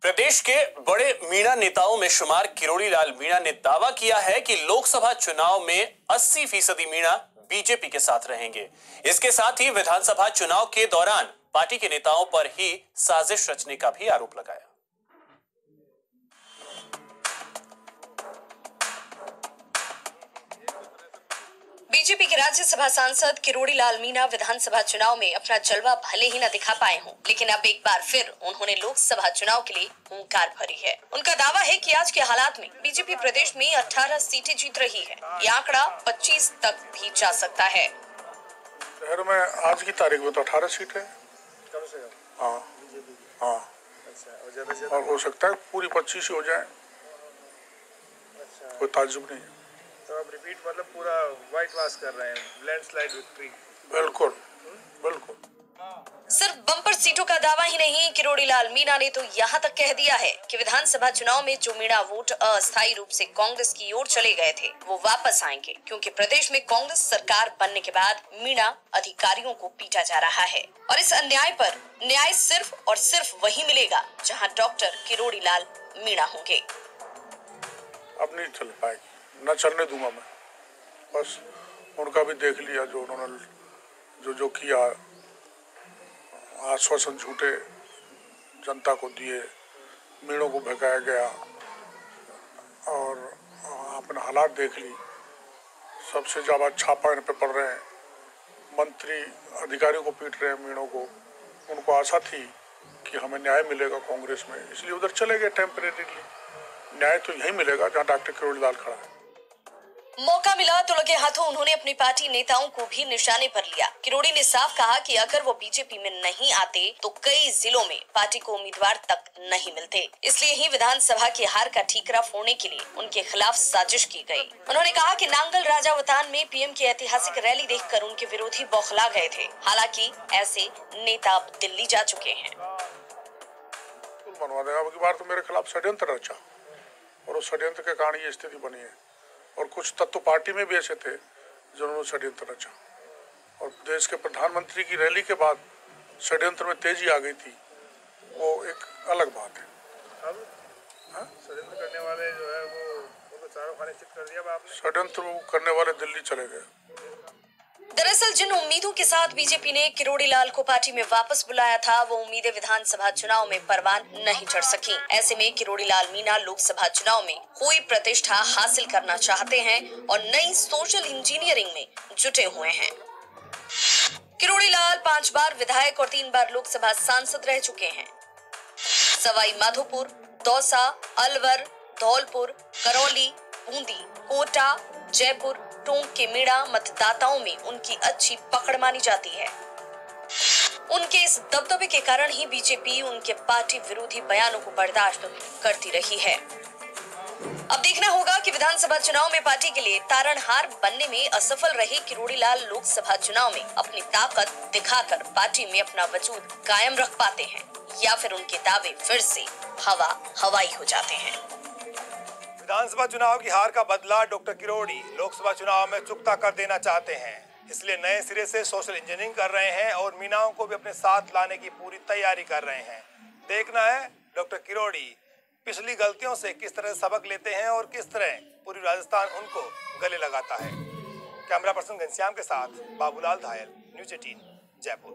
प्रदेश के बड़े मीणा नेताओं में शुमार किरोड़ी लाल मीणा ने दावा किया है कि लोकसभा चुनाव में 80% मीणा बीजेपी के साथ रहेंगे। इसके साथ ही विधानसभा चुनाव के दौरान पार्टी के नेताओं पर ही साजिश रचने का भी आरोप लगाया। बीजेपी के राज्यसभा सांसद किरोड़ी लाल मीणा विधानसभा चुनाव में अपना जलवा भले ही न दिखा पाए हों, लेकिन अब एक बार फिर उन्होंने लोकसभा चुनाव के लिए हुंकार भरी है। उनका दावा है कि आज के हालात में बीजेपी प्रदेश में 18 सीटें जीत रही है। ये आंकड़ा 25 तक भी जा सकता है। शहर में आज की तारीख में तो 18 सीट है। कम से कम। हाँ। अच्छा, और हो सकता है पूरी 25 हो जाए। अच्छा। कोई ताज्जुब नहीं है। तो आप रिपीट मतलब पूरा व्हाइट वॉश कर रहे हैं, लैंडस्लाइड विक्ट्री। बिल्कुल बिल्कुल। सिर्फ बम्पर सीटों का दावा ही नहीं, किरोड़ी लाल मीणा ने तो यहाँ तक कह दिया है कि विधानसभा चुनाव में जो मीणा वोट अस्थायी रूप से कांग्रेस की ओर चले गए थे वो वापस आएंगे, क्योंकि प्रदेश में कांग्रेस सरकार बनने के बाद मीणा अधिकारियों को पीटा जा रहा है और इस अन्याय पर न्याय सिर्फ और सिर्फ वही मिलेगा जहाँ डॉक्टर किरोड़ी लाल मीणा होंगे। अब नहीं चल पाएगी, न चलने दूंगा मैं। बस उनका भी देख लिया जो उन्होंने जो किया, आश्वासन झूठे जनता को दिए, मीणों को भगाया गया और अपने हालात देख ली। सबसे ज़्यादा छापा इन पे पड़ रहे हैं, मंत्री अधिकारियों को पीट रहे हैं मीणों को। उनको आशा थी कि हमें न्याय मिलेगा कांग्रेस में, इसलिए उधर चले गए टेम्परेरीली। न्याय तो यही मिलेगा जहाँ डॉक्टर किरोड़ी लाल खड़ा है। मौका मिला तो लगे हाथों उन्होंने अपनी पार्टी नेताओं को भी निशाने पर लिया। किरोड़ी ने साफ कहा कि अगर वो बीजेपी में नहीं आते तो कई जिलों में पार्टी को उम्मीदवार तक नहीं मिलते, इसलिए ही विधानसभा की हार का ठीकरा फोड़ने के लिए उनके खिलाफ साजिश की गई। उन्होंने कहा कि नांगल राजावतान में पीएम की ऐतिहासिक रैली देखकर उनके विरोधी बौखला गए थे। हालांकि ऐसे नेता अब दिल्ली जा चुके हैं। बनवा देगा, अब की बार तो मेरे खिलाफ षड्यंत्र रचा और उस षड्यंत्र के कारण ये स्थिति बनी है। और कुछ तत्व पार्टी में भी ऐसे थे जिन्होंने षड्यंत्र रचा और देश के प्रधानमंत्री की रैली के बाद षड्यंत्र में तेजी आ गई थी, वो एक अलग बात है। अब षड्यंत्र करने वाले जो है वो चारों खाने चित कर दिया आपने। षड्यंत्र करने वाले दिल्ली चले गए। दरअसल जिन उम्मीदों के साथ बीजेपी ने किरोड़ी लाल को पार्टी में वापस बुलाया था, वो उम्मीदें विधानसभा चुनाव में परवान नहीं चढ़ सकी। ऐसे में किरोड़ी लाल मीणा लोकसभा चुनाव में कोई प्रतिष्ठा हासिल करना चाहते हैं और नई सोशल इंजीनियरिंग में जुटे हुए हैं। किरोड़ी लाल 5 बार विधायक और 3 बार लोकसभा सांसद रह चुके हैं। सवाई माधोपुर, दौसा, अलवर, धौलपुर, करौली, बूंदी, कोटा, जयपुर, टोंक के मीणा मतदाताओं में उनकी अच्छी पकड़ मानी जाती है। उनके इस दबदबे के कारण ही बीजेपी उनके पार्टी विरोधी बयानों को बर्दाश्त करती रही है। अब देखना होगा कि विधानसभा चुनाव में पार्टी के लिए तारणहार बनने में असफल रहे किरोड़ी लाल लोकसभा चुनाव में अपनी ताकत दिखाकर पार्टी में अपना वजूद कायम रख पाते हैं या फिर उनके दावे फिर से हवाई हो जाते हैं। विधानसभा चुनाव की हार का बदला डॉक्टर किरोड़ी लोकसभा चुनाव में चुकता कर देना चाहते हैं, इसलिए नए सिरे से सोशल इंजीनियरिंग कर रहे हैं और मीणाओं को भी अपने साथ लाने की पूरी तैयारी कर रहे हैं। देखना है डॉक्टर किरोड़ी पिछली गलतियों से किस तरह सबक लेते हैं और किस तरह पूरी राजस्थान उनको गले लगाता है। कैमरा पर्सन घनश्याम के साथ बाबूलाल धायल, न्यूज़ 18 जयपुर।